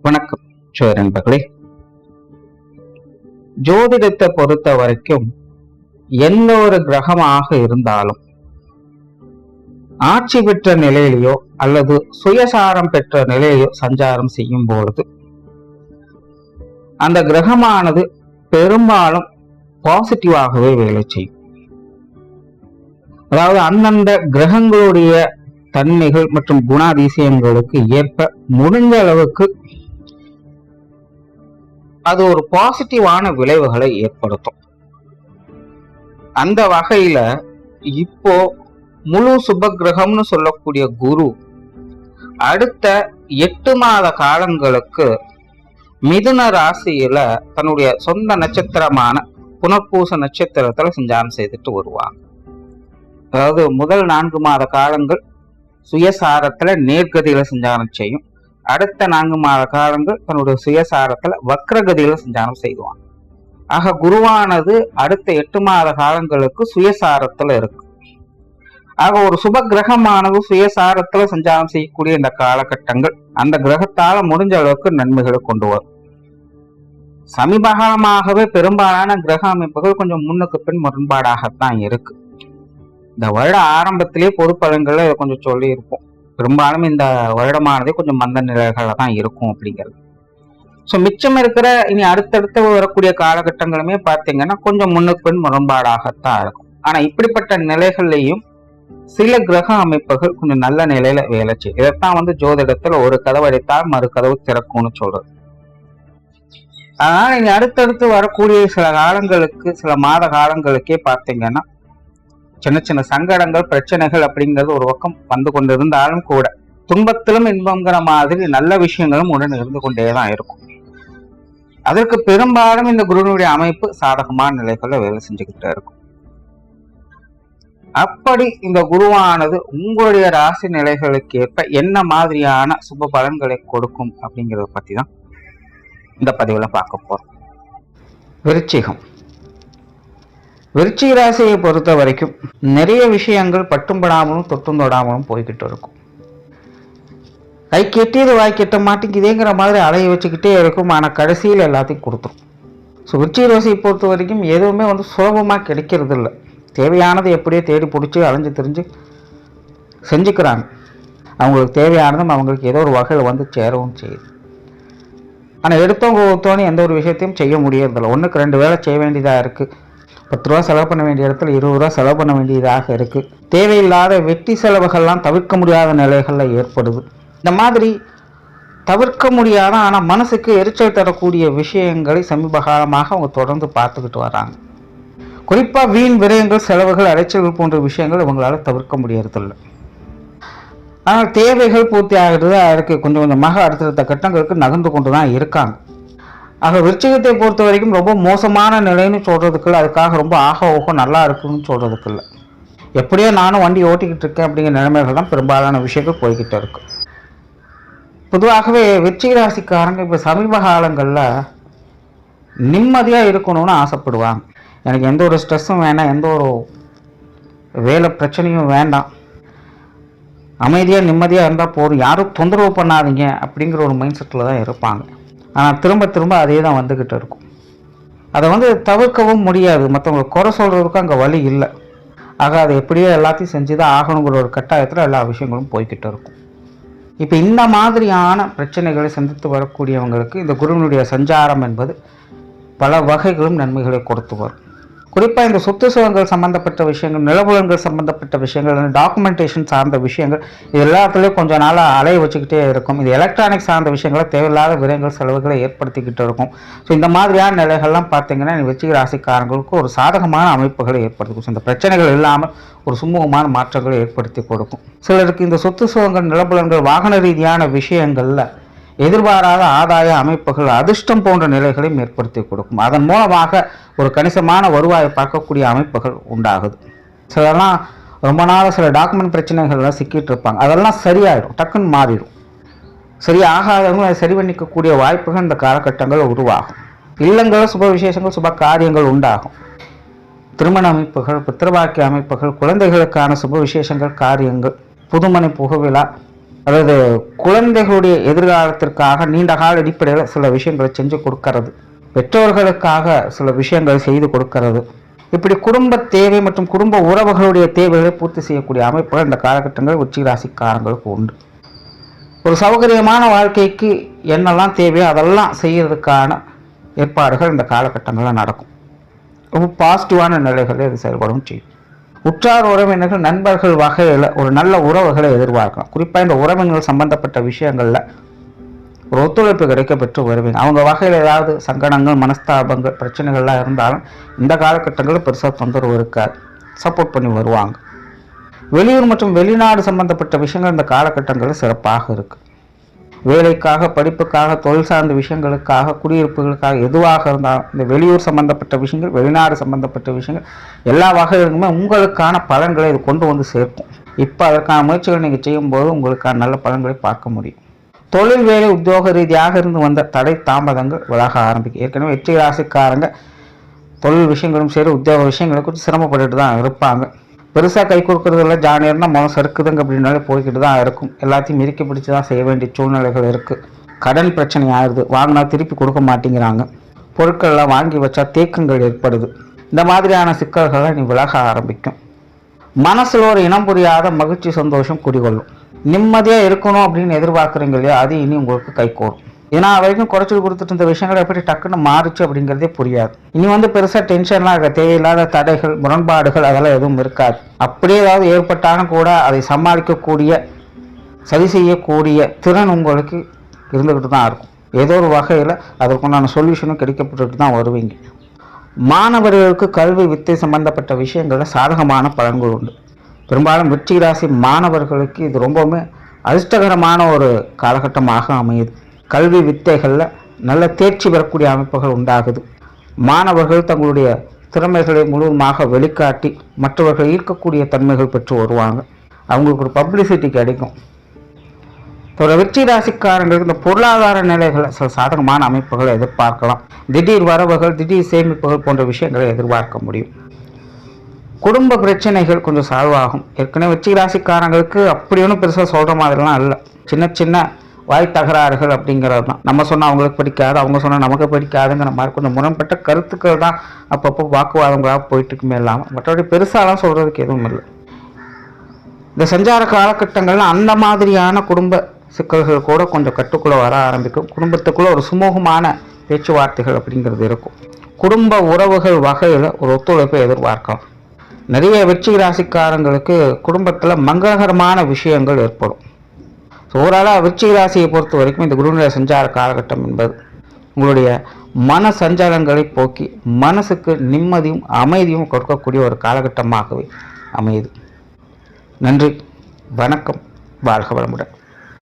வணக்கம் நண்பர்களே. ஜோதிடத்தை பொறுத்த வரைக்கும் எந்த ஒரு கிரகமாக இருந்தாலும் ஆட்சி பெற்ற நிலையிலையோ அல்லது சுயசாரம் பெற்ற நிலையிலையோ சஞ்சாரம் செய்யும் பொழுது அந்த கிரகமானது பெரும்பாலும் பாசிட்டிவாகவே வேலை செய்யும். அதாவது அந்தந்த கிரகங்களுடைய தன்மைகள் மற்றும் குணாதிசயங்களுக்கு ஏற்ப முடிஞ்ச அளவுக்கு அது ஒரு பாசிட்டிவான விளைவுகளை ஏற்படுத்தும். அந்த வகையில இப்போ முழு சுப கிரகம்னு சொல்லக்கூடிய குரு அடுத்த 8 மாத காலங்களுக்கு மிதுன ராசியில தன்னுடைய சொந்த நட்சத்திரமான புனர்பூச நட்சத்திரத்துல சஞ்சாரம் செய்துட்டு வருவாங்க. அதாவது முதல் 4 மாத காலங்கள் சுயசாரத்துல நேர்கதியில சஞ்சாரம் செய்யும். அடுத்த 4 மாத காலங்கள் தன்னுடைய சுயசாரத்துல வக்ரகதியில சஞ்சாரம் செய்வாங்க. ஆக குருவானது அடுத்த 8 மாத காலங்களுக்கு சுயசாரத்துல இருக்கு. ஆக ஒரு சுப கிரகமானது சுயசாரத்துல சஞ்சாரம் செய்யக்கூடிய இந்த காலகட்டங்கள் அந்த கிரகத்தால முடிஞ்ச அளவுக்கு நன்மைகளை கொண்டு வரும். சமீபகாலமாகவே பெரும்பாலான கிரக அமைப்புகள் கொஞ்சம் முன்னுக்கு பின் முரண்பாடாகத்தான் இருக்கு. இந்த வருட ஆரம்பத்திலேயே பொது பலன்களை கொஞ்சம் சொல்லி இருப்போம். பெரும்பாலும் இந்த வருடமானதே கொஞ்சம் மந்த நிலைகள தான் இருக்கும் அப்படிங்கிறது. ஸோ மிச்சம் இருக்கிற இனி அடுத்தடுத்து வரக்கூடிய காலகட்டங்களுமே பார்த்தீங்கன்னா கொஞ்சம் முன்னுக்கு பின் முரண்பாடாகத்தான் இருக்கும். ஆனா இப்படிப்பட்ட நிலைகள்லையும் சில கிரக அமைப்புகள் கொஞ்சம் நல்ல நிலையில வேலை செய்யும். இதைத்தான் ஜோதிடத்துல ஒரு கதவு அடைத்தால் மறு கதவு திறக்கும்னு சொல்றது. அதனால இனி அடுத்தடுத்து வரக்கூடிய சில காலங்களுக்கு சில மாத காலங்களுக்கே பார்த்தீங்கன்னா சின்ன சின்ன சங்கடங்கள் பிரச்சனைகள் அப்படிங்கிறது ஒரு பக்கம் வந்து கொண்டிருந்தாலும் கூட துன்பத்திலும் இன்பங்கிற மாதிரி நல்ல விஷயங்களும் உடன் இருந்து கொண்டேதான் இருக்கும். அதற்கு பெரும்பாலும் இந்த குருனுடைய அமைப்பு சாதகமான நிலைகள்ல வேலை செஞ்சுக்கிட்டே இருக்கும். அப்படி இந்த குருவானது உங்களுடைய ராசி நிலைகளுக்கு ஏற்ப என்ன மாதிரியான சுப பலன்களை கொடுக்கும் அப்படிங்கிறத பத்தி தான் இந்த பதிவுல பார்க்க போறோம். விருச்சிகம். விருச்சிக ராசியை பொறுத்த வரைக்கும் நிறைய விஷயங்கள் பட்டும் படாமலும் தொட்டும் தொடாமலும் போய்கிட்டு இருக்கும். கை கெட்டியது வாய் கெட்ட மாட்டேங்குதேங்கிற மாதிரி அலைய வச்சுக்கிட்டே இருக்கும். ஆனால் கடைசியில் எல்லாத்தையும் கொடுத்துரும். ஸோ விருச்சிக ராசியை பொறுத்த வரைக்கும் எதுவுமே சுலபமாக கிடைக்கிறது இல்லை. தேவையானது எப்படியோ தேடி பிடிச்சி அலைஞ்சு தெரிஞ்சு செஞ்சுக்கிறாங்க. அவங்களுக்கு தேவையானதும் அவங்களுக்கு ஏதோ ஒரு வகையில் சேரவும் செய்யுது. ஆனால் எடுத்தவங்க ஒருத்தவனே எந்த ஒரு விஷயத்தையும் செய்ய முடியறதில்லை. 1க்கு 2 வேலை செய்ய வேண்டியதாக இருக்குது. 10 ரூபா செலவு பண்ண வேண்டிய இடத்துல 20 ரூபா செலவு பண்ண வேண்டியதாக இருக்குது. தேவையில்லாத வெட்டி செலவுகள்லாம் தவிர்க்க முடியாத நிலைகளில் ஏற்படுது. இந்த மாதிரி தவிர்க்க முடியாத ஆனால் மனசுக்கு எரிச்சல் தரக்கூடிய விஷயங்களை சமீப காலமாக அவங்க தொடர்ந்து பார்த்துக்கிட்டு வராங்க. குறிப்பாக வீண் விரயங்கள் செலவுகள் அலைச்சல்கள் போன்ற விஷயங்கள் இவங்களால தவிர்க்க முடியறதில்லை. ஆனால் தேவைகள் பூர்த்தி ஆகிறது அதுக்கு கொஞ்சம் கொஞ்சமாக அடுத்தடுத்த கட்டங்களுக்கு நகர்ந்து கொண்டு தான் இருக்காங்க. ஆக விருச்சிகத்தை பொறுத்த வரைக்கும் ரொம்ப மோசமான நிலைன்னு சொல்றதுக்குள்ள, அதுக்காக ரொம்ப ஓகம் நல்லா இருக்குன்னு சொல்றதுக்குள்ள, எப்படியோ நானும் வண்டி ஓட்டிக்கிட்டு இருக்கேன் அப்படிங்கிற நிலைமைகள் தான் பெரும்பாலான விஷயங்கள் போய்கிட்டு இருக்கு. பொதுவாகவே விருச்சிக ராசிக்காரங்க இப்போ சமீப காலங்களில் நிம்மதியாக இருக்கணும்னு ஆசைப்படுவாங்க. எனக்கு எந்த ஒரு ஸ்ட்ரெஸ்ஸும் வேண்டாம், எந்த ஒரு வேலை பிரச்சனையும் வேண்டாம், அமைதியாக நிம்மதியாக இருந்தால் போதும், யாரும் தொந்தரவு பண்ணாதீங்க அப்படிங்கிற ஒரு மைண்ட் செட்டில் தான் இருப்பாங்க. ஆனால் திரும்ப திரும்ப அதே தான் வந்துக்கிட்டு இருக்கும். அதை தவிர்க்கவும் முடியாது. மற்றவங்களை குறை சொல்கிறதுக்கும் அங்கே வழி இல்லை. ஆக அதை எப்படியோ எல்லாத்தையும் செஞ்சு தான் ஆகணுங்கிற ஒரு கட்டாயத்தில் எல்லா விஷயங்களும் போய்கிட்டு இருக்கும். இப்போ இந்த மாதிரியான பிரச்சனைகளை சந்தித்து வரக்கூடியவங்களுக்கு இந்த குருவினுடைய சஞ்சாரம் என்பது பல வகைகளும் நன்மைகளை கொடுத்து வரும். குறிப்பாக இந்த சொத்து சுகங்கள் சம்மந்தப்பட்ட விஷயங்கள், நிலபுலன்கள் சம்மந்தப்பட்ட விஷயங்கள், டாக்குமெண்டேஷன் சார்ந்த விஷயங்கள், இது எல்லாத்துலேயும் கொஞ்சம் நாளாக அலைய வச்சுக்கிட்டே இருக்கும். இது எலக்ட்ரானிக் சார்ந்த விஷயங்களை தேவையில்லாத விரயங்கள் செலவுகளை ஏற்படுத்திக்கிட்டு இருக்கும். ஸோ இந்த மாதிரியான நிலைகள்லாம் பார்த்தீங்கன்னா விருச்சிக ராசிக்காரங்களுக்கு ஒரு சாதகமான அமைப்புகளை ஏற்படுத்திக்கும். இந்த பிரச்சனைகள் இல்லாமல் ஒரு சுமூகமான மாற்றங்களை ஏற்படுத்தி கொடுக்கும். சிலருக்கு இந்த சொத்து சுகங்கள், நிலபுலன்கள், வாகன ரீதியான விஷயங்களில் எதிர்பாராத ஆதாய அமைப்புகள், அதிர்ஷ்டம் போன்ற நிலைகளையும் ஏற்படுத்தி கொடுக்கும். அதன் மூலமாக ஒரு கணிசமான வருவாயை பார்க்கக்கூடிய அமைப்புகள் உண்டாகுது. சிலர்லாம் ரொம்ப நாள் சில டாக்குமெண்ட் பிரச்சனைகள்லாம் சிக்கிட்டு இருப்பாங்க. அதெல்லாம் சரியாயிடும், டக்குன்னு மாறிடும். சரி ஆகாதவங்க அதை சரி பண்ணிக்கக்கூடிய வாய்ப்புகள் இந்த காலகட்டங்கள் உருவாகும். இல்லங்களில் சுப விசேஷங்கள், சுப காரியங்கள் உண்டாகும். திருமண அமைப்புகள், புத்திரபாக்கிய அமைப்புகள், குழந்தைகளுக்கான சுப விசேஷங்கள், காரியங்கள், புதுமனை புகவிழா, அதாவது குழந்தைகளுடைய எதிர்காலத்திற்காக நீண்ட கால அடிப்படையில் சில விஷயங்களை செஞ்சு கொடுக்கறது, பெற்றோர்களுக்காக சில விஷயங்களை செய்து கொடுக்கறது, இப்படி குடும்ப தேவை மற்றும் குடும்ப உறவுகளுடைய தேவைகளை பூர்த்தி செய்யக்கூடிய அமைப்புகள் இந்த காலகட்டங்கள் விருச்சிக ராசிக்காரங்களுக்கு உண்டு. ஒரு சௌகரியமான வாழ்க்கைக்கு என்னெல்லாம் தேவையோ அதெல்லாம் செய்யறதுக்கான ஏற்பாடுகள் இந்த காலகட்டங்களில் நடக்கும். ரொம்ப பாசிட்டிவான நிலைகளில் இது செயல்படும் செய்யும். உற்றார் உறவினர்கள் நண்பர்கள் வகையில் ஒரு நல்ல உறவுகளை எதிர்பார்க்கலாம். குறிப்பாக இந்த உறவினர்கள் சம்பந்தப்பட்ட விஷயங்களில் ஒரு ஒத்துழைப்பு கிடைக்கப்பெற்று வருவீங்க. அவங்க வகையில் ஏதாவது சங்கடங்கள், மனஸ்தாபங்கள், பிரச்சனைகள்லாம் இருந்தாலும் இந்த காலகட்டங்களில் பெருசாக தொந்தரவு இருக்காது, சப்போர்ட் பண்ணி வருவாங்க. வெளியூர் மற்றும் வெளிநாடு சம்பந்தப்பட்ட விஷயங்கள் இந்த காலகட்டங்களில் சிறப்பாக இருக்குது. வேலைக்காக, படிப்புக்காக, தொழில் சார்ந்த விஷயங்களுக்காக, குடியிருப்புகளுக்காக எதுவாக இருந்தாலும் இந்த வெளியூர் சம்பந்தப்பட்ட விஷயங்கள், வெளிநாடு சம்பந்தப்பட்ட விஷயங்கள் எல்லா வகையிலுமே உங்களுக்கான பலன்களை இது கொண்டு வந்து சேர்க்கும். இப்போ அதற்கான முயற்சிகள் நீங்கள் செய்யும்போது உங்களுக்கான நல்ல பலன்களை பார்க்க முடியும். தொழில், வேலை, உத்தியோக ரீதியாக இருந்து வந்த தடை தாமதங்கள் விலக ஆரம்பிக்கும். ஏற்கனவே விருச்சிக ராசிக்காரங்க தொழில் விஷயங்களும் சரி, உத்தியோக விஷயங்களை குறித்து சிரமப்பட்டுட்டு தான் இருப்பாங்க. பெருசாக கை கொடுக்குறதில்ல, ஜானியர்னா மனம் சறுக்குதுங்க அப்படின்னாலே போய்கிட்டு தான் இருக்கும். எல்லாத்தையும் இறுக்கி பிடிச்சி தான் செய்ய வேண்டிய சூழ்நிலைகள் இருக்குது. கடன் பிரச்சனை ஆயிடுது, வாங்கினா திருப்பி கொடுக்க மாட்டேங்கிறாங்க, பொருட்கள்லாம் வாங்கி வச்சா தேக்கங்கள் ஏற்படுது. இந்த மாதிரியான சிக்கல்களை நீ விலக ஆரம்பிக்கும். மனசில் ஒரு இனம் புரியாத மகிழ்ச்சி, சந்தோஷம் குடிகொள்ளும். நிம்மதியாக இருக்கணும் அப்படின்னு எதிர்பார்க்குறீங்க இல்லையா, அது இனி உங்களுக்கு கை கோரும். ஏன்னா வரைக்கும் குறைச்சல் கொடுத்துட்டு இருந்த விஷயங்கள் எப்படி டக்குன்னு மாறுச்சு அப்படிங்கிறதே புரியாது. இனி பெருசாக டென்ஷன்லாம் இருக்க, தேவையில்லாத தடைகள், முரண்பாடுகள் அதெல்லாம் எதுவும் இருக்காது. அப்படியே ஏதாவது ஏற்பட்டாலும் கூட அதை சமாளிக்கக்கூடிய, சரி செய்யக்கூடிய திறன் உங்களுக்கு இருந்துக்கிட்டு தான் இருக்கும். ஏதோ ஒரு வகையில் அதற்குண்டான சொல்யூஷனும் கிடைக்கப்பட்டு தான் வருவீங்க. மாணவர்களுக்கு கல்வி, வித்தை சம்பந்தப்பட்ட விஷயங்களில் சாதகமான பலன்கள் உண்டு. பெரும்பாலும் விருச்சிக ராசி மாணவர்களுக்கு இது ரொம்பவுமே அதிர்ஷ்டகரமான ஒரு காலகட்டமாக அமையுது. கல்வி வித்தைகளில் நல்ல தேர்ச்சி பெறக்கூடிய அமைப்புகள் உண்டாகுது. மாணவர்கள் தங்களுடைய திறமைகளை முழுவதுமாக வெளிக்காட்டி மற்றவர்கள் ஈர்க்கக்கூடிய தன்மைகள் பெற்று வருவாங்க. அவங்களுக்கு ஒரு பப்ளிசிட்டி கிடைக்கும். விருச்சிக ராசிக்காரங்களுக்கு இந்த பொருளாதார நிலைகளை சில சாதகமான அமைப்புகளை எதிர்பார்க்கலாம். திடீர் வரவுகள், திடீர் சேமிப்புகள் போன்ற விஷயங்களை எதிர்பார்க்க முடியும். குடும்ப பிரச்சனைகள் கொஞ்சம் சால்வ் ஆகும். ஏற்கனவே விருச்சிக ராசிக்காரங்களுக்கு அப்படி ஒன்றும் பெருசாக சொல்கிற மாதிரிலாம் இல்லை. சின்ன சின்ன வாய் தகராறுகள் அப்படிங்கிறது தான். நம்ம சொன்னால் அவங்களுக்கு பிடிக்காது, அவங்க சொன்னால் நமக்கு பிடிக்காதுங்கிற மாதிரி கொஞ்சம் முரண்பட்ட கருத்துக்கள் தான் அப்பப்போ வாக்குவாதங்களாக போயிட்டுருக்குமே இல்லாமல் மற்றபடி பெருசாலாம் சொல்கிறதுக்கு எதுவும் இல்லை. இந்த சஞ்சார காலகட்டங்களில் அந்த மாதிரியான குடும்ப சிக்கல்கள் கூட கொஞ்சம் கட்டுக்குள்ளே வர ஆரம்பிக்கும். குடும்பத்துக்குள்ளே ஒரு சுமூகமான பேச்சுவார்த்தைகள் அப்படிங்கிறது இருக்கும். குடும்ப உறவுகள் வகையில் ஒரு ஒத்துழைப்பை எதிர்பார்க்கலாம். நிறைய விருச்சிக ராசிக்காரங்களுக்கு குடும்பத்தில் மங்களகரமான விஷயங்கள் ஏற்படும். ஸோ ஓவராலாக விருச்சிக ராசியை பொறுத்த வரைக்கும் இந்த குருநிலை சஞ்சார காலகட்டம் என்பது உங்களுடைய மன சஞ்சாரங்களை போக்கி மனசுக்கு நிம்மதியும் அமைதியும் கொடுக்கக்கூடிய ஒரு காலகட்டமாகவே அமையுது. நன்றி, வணக்கம், வாழ்க வளமுடன்.